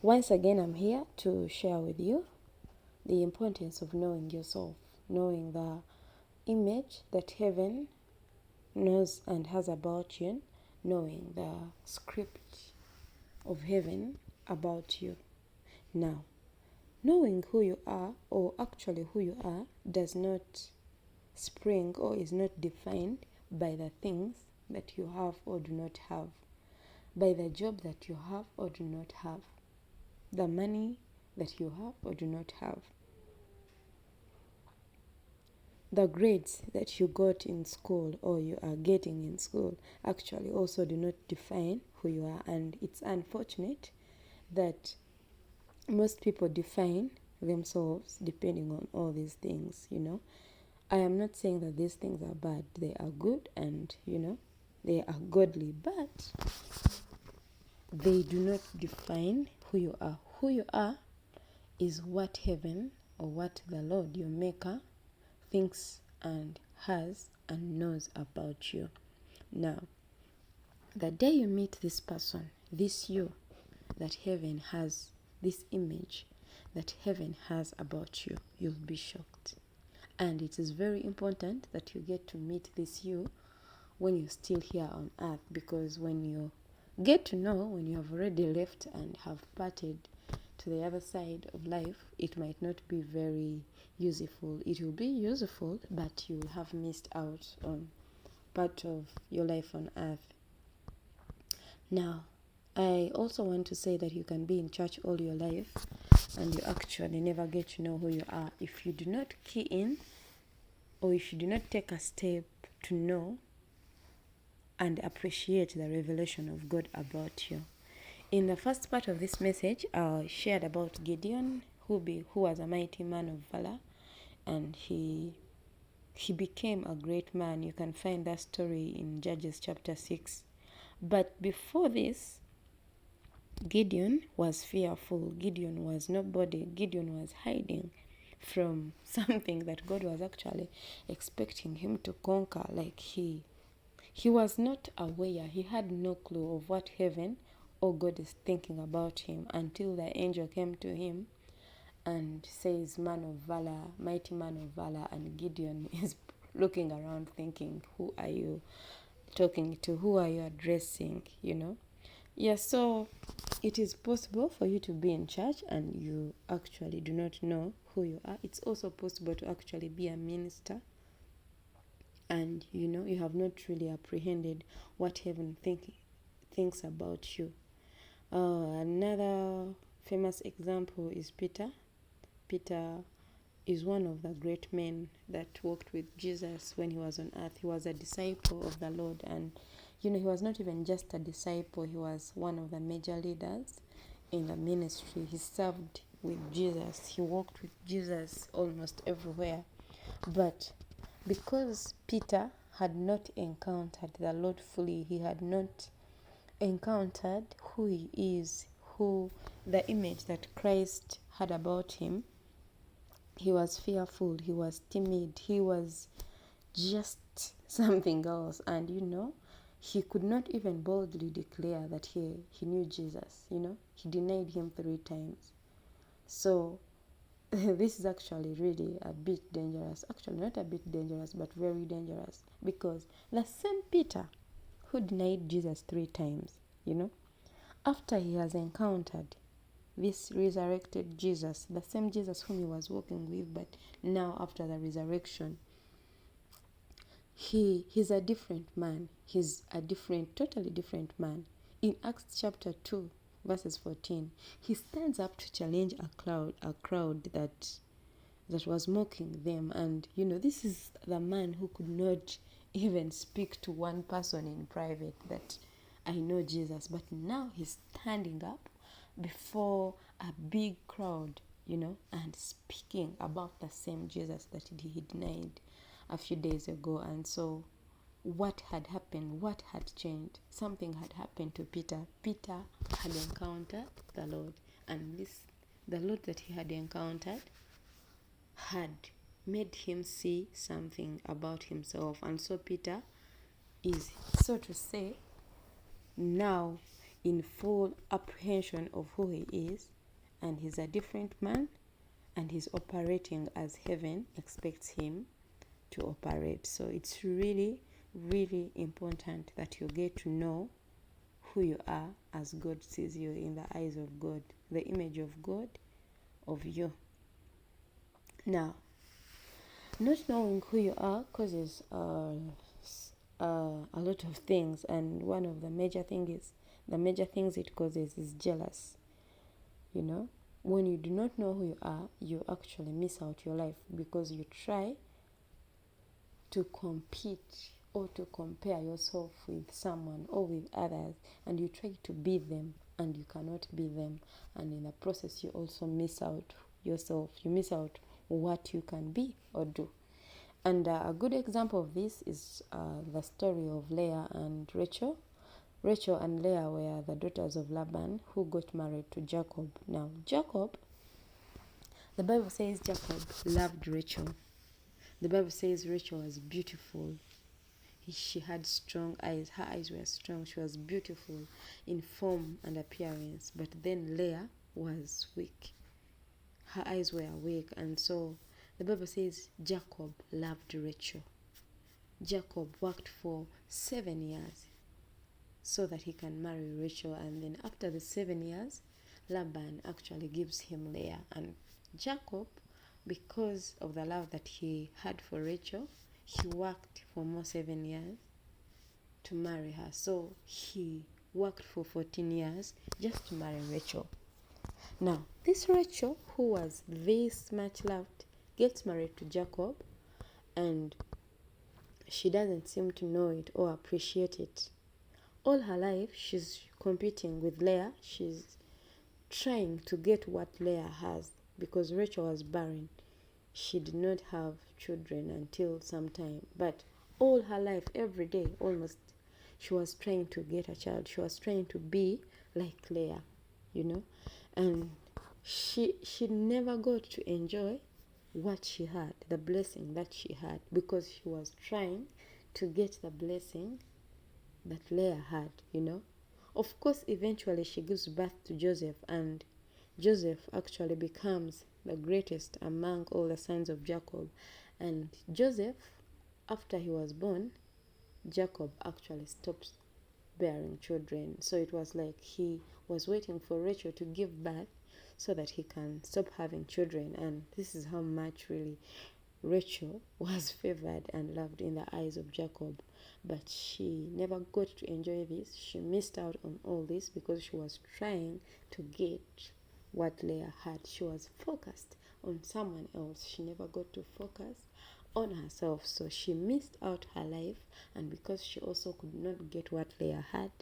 Once again, I'm here to share with you the importance of knowing yourself, knowing the image that heaven knows and has about you, knowing the script of heaven about you. Now, knowing who you are, or actually who you are, does not spring or is not defined by the things that you have or do not have, by the job that you have or do not have, the money that you have or do not have, the grades that you got in school or you are getting in school actually also do not define who you are. And it's unfortunate that most people define themselves depending on all these things. I am not saying that these things are bad. They are good and, they are godly, but they do not define who you are. Who you are is what heaven or what the Lord, your maker, thinks and has and knows about you. Now, the day you meet this person, this you, that heaven has, this image that heaven has about you, you'll be shocked. And it is very important that you get to meet this you when you're still here on earth, because when you get to know, when you have already left and have parted to the other side of life, it might not be very useful. It will be useful, but you will have missed out on part of your life on earth. Now, I also want to say that you can be in church all your life and you actually never get to know who you are if you do not key in, or if you do not take a step to know and appreciate the revelation of God about you. In the first part of this message, I shared about Gideon, who was a mighty man of valor, and he became a great man. You can find that story in Judges chapter 6. But before this, Gideon was fearful. Gideon was nobody. Gideon was hiding from something that God was actually expecting him to conquer. Like he was not aware. He had no clue of what heaven or God is thinking about him until the angel came to him and says, man of valor, mighty man of valor. And Gideon is looking around thinking, who are you talking to? Who are you addressing? So it is possible for you to be in church and you actually do not know who you are. It's also possible to actually be a minister and you have not really apprehended what heaven thinks about you. Another famous example is Peter. Peter is one of the great men that walked with Jesus when he was on earth. He was a disciple of the Lord, and he was not even just a disciple. He was one of the major leaders in the ministry. He served with Jesus. He walked with Jesus almost everywhere. But because Peter had not encountered the Lord fully, he had not encountered who he is, who the image that Christ had about him, he was fearful, he was timid, he was just something else. And he could not even boldly declare that he knew Jesus. He denied him 3 times. So this is actually really a bit dangerous. Actually, not a bit dangerous, but very dangerous. Because the same Peter who denied Jesus 3 times, after he has encountered this resurrected Jesus, the same Jesus whom he was walking with, but now after the resurrection, he's a different man. He's a totally different man. In Acts chapter 2, verses 14, he stands up to challenge a crowd that was mocking them. And this is the man who could not even speak to one person in private that I know Jesus, but now he's standing up before a big crowd, and speaking about the same Jesus that he denied a few days ago. And so what had happened? What had changed? Something had happened to Peter. Peter had encountered the Lord, and the Lord that he had encountered had made him see something about himself. And so Peter is, so to say, now in full apprehension of who he is, and he's a different man, and he's operating as heaven expects him to operate. So it's really, really important that you get to know who you are as God sees you in the eyes of God, the image of God of you. Now, not knowing who you are causes a lot of things, and one of the major things it causes is jealous. You know, when you do not know who you are, you actually miss out your life because you try to compete or to compare yourself with someone or with others, and you try to be them and you cannot be them, and in the process you also miss out yourself. You miss out what you can be or do. And a good example of this is the story of Leah and Rachel. Rachel and Leah were the daughters of Laban who got married to Jacob. Now, Jacob, the Bible says Jacob loved Rachel. The Bible says Rachel was beautiful. She had strong eyes. Her eyes were strong. She was beautiful in form and appearance. But then Leah was weak. Her eyes were weak. And so the Bible says Jacob loved Rachel. Jacob worked for 7 years so that he can marry Rachel. And then after the 7 years, Laban actually gives him Leah. And Jacob, because of the love that he had for Rachel, he worked for more 7 years to marry her. So he worked for 14 years just to marry Rachel. Now, this Rachel, who was this much loved, gets married to Jacob, and she doesn't seem to know it or appreciate it. All her life, she's competing with Leah. She's trying to get what Leah has because Rachel was barren. She did not have children until some time, but all her life, every day almost, she was trying to get a child. She was trying to be like Leah, and she never got to enjoy what she had, the blessing that she had, because she was trying to get the blessing that Leah had. Of course, eventually she gives birth to Joseph, and Joseph actually becomes the greatest among all the sons of Jacob. And Joseph, after he was born, Jacob actually stops bearing children. So it was like he was waiting for Rachel to give birth so that he can stop having children. And this is how much really Rachel was favored and loved in the eyes of Jacob. But she never got to enjoy this. She missed out on all this because she was trying to get what Leah had. She was focused on someone else. She never got to focus on herself. So she missed out her life, and because she also could not get what Leah had,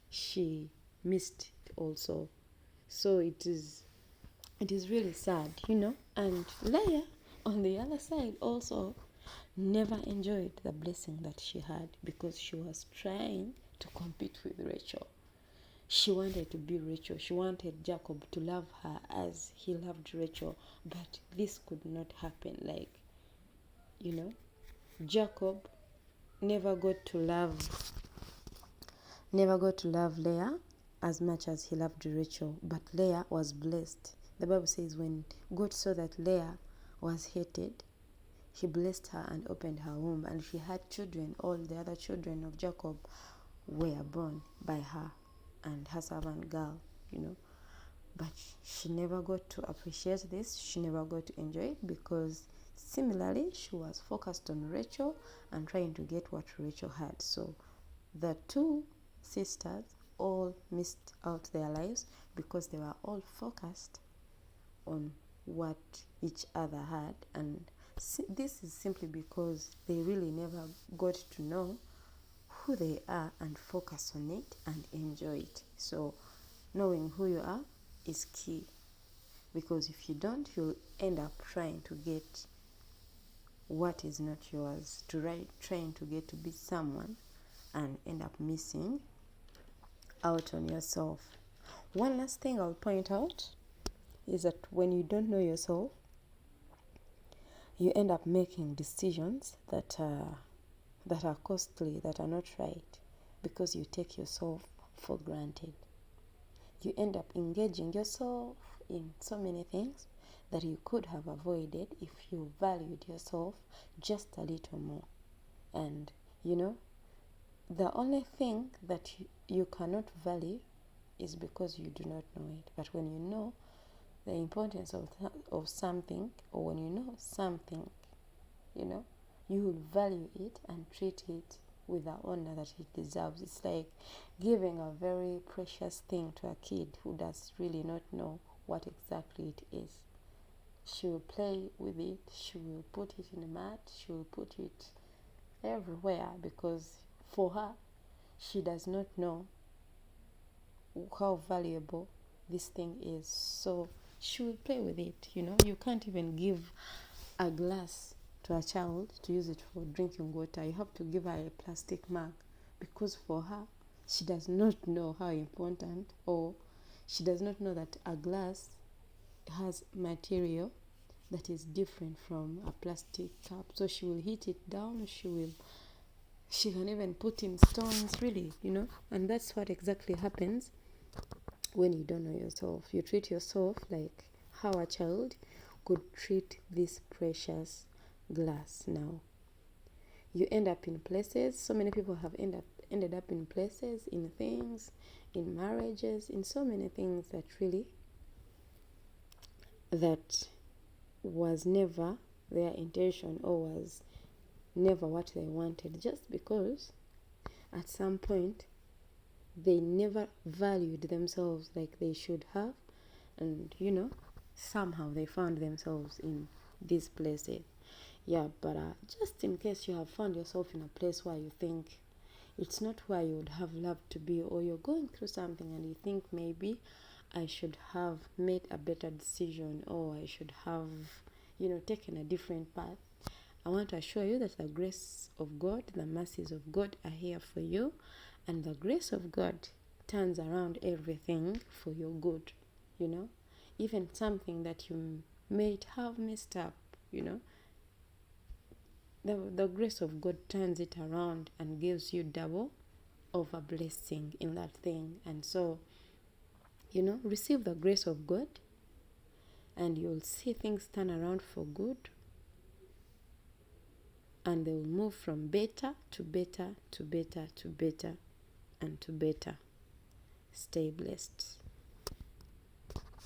she missed it also. So it is really sad, And Leah, on the other side, also never enjoyed the blessing that she had because she was trying to compete with Rachel. She wanted to be Rachel. She wanted Jacob to love her as he loved Rachel. But this could not happen. Jacob never got to love Leah as much as he loved Rachel. But Leah was blessed. The Bible says when God saw that Leah was hated, he blessed her and opened her womb, and she had children. All the other children of Jacob were born by her and her servant girl, But she never got to appreciate this. She never got to enjoy it because similarly, she was focused on Rachel and trying to get what Rachel had. So the two sisters all missed out their lives because they were all focused on what each other had. And this is simply because they really never got to know who they are and focus on it and enjoy it. So knowing who you are is key, because if you don't, you'll end up trying to get what is not yours, trying to get to be someone and end up missing out on yourself. One last thing I'll point out is that when you don't know yourself, you end up making decisions that are costly, that are not right, because you take yourself for granted. You end up engaging yourself in so many things that you could have avoided if you valued yourself just a little more. And the only thing that you cannot value is because you do not know it. But when you know the importance of something, or when you know something, you will value it and treat it with the honor that it deserves. It's like giving a very precious thing to a kid who does really not know what exactly it is. She will play with it, she will put it in the mat, she will put it everywhere, because for her, she does not know how valuable this thing is. So she will play with it. You can't even give a glass to a child to use it for drinking water. You have to give her a plastic mug, because for her, she does not know how important, or she does not know that a glass has material that is different from a plastic cup. So she will heat it down, she can even put in stones, really, and that's what exactly happens when you don't know yourself. You treat yourself like how a child could treat this precious glass. Now you end up in places, so many people have ended up in places, in things, in marriages, in so many things that was never their intention, or was never what they wanted, just because at some point they never valued themselves like they should have, and somehow they found themselves in these places. But just in case you have found yourself in a place where you think it's not where you would have loved to be, or you're going through something and you think maybe I should have made a better decision, or I should have taken a different path, I want to assure you that the grace of God, the mercies of God are here for you, and the grace of God turns around everything for your good. Even something that you may have messed up, the grace of God turns it around and gives you double of a blessing in that thing. And so, receive the grace of God, and you'll see things turn around for good, and they will move from better to better to better to better and to better. Stay blessed.